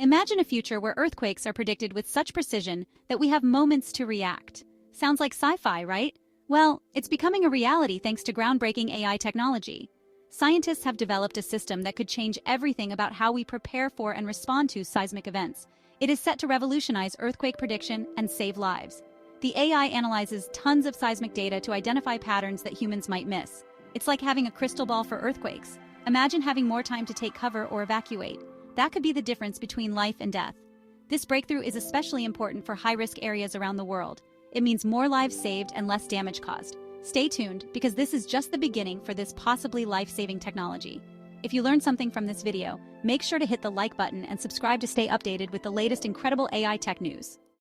Imagine a future where earthquakes are predicted with such precision that we have moments to react. Sounds like sci-fi, right? Well, it's becoming a reality thanks to groundbreaking AI technology. Scientists have developed a system that could change everything about how we prepare for and respond to seismic events. It is set to revolutionize earthquake prediction and save lives. The AI analyzes tons of seismic data to identify patterns that humans might miss. It's like having a crystal ball for earthquakes. Imagine having more time to take cover or evacuate. That could be the difference between life and death. This breakthrough is especially important for high-risk areas around the world. It means more lives saved and less damage caused. Stay tuned, because this is just the beginning for this possibly life-saving technology. If you learned something from this video, make sure to hit the like button and subscribe to stay updated with the latest incredible AI tech news.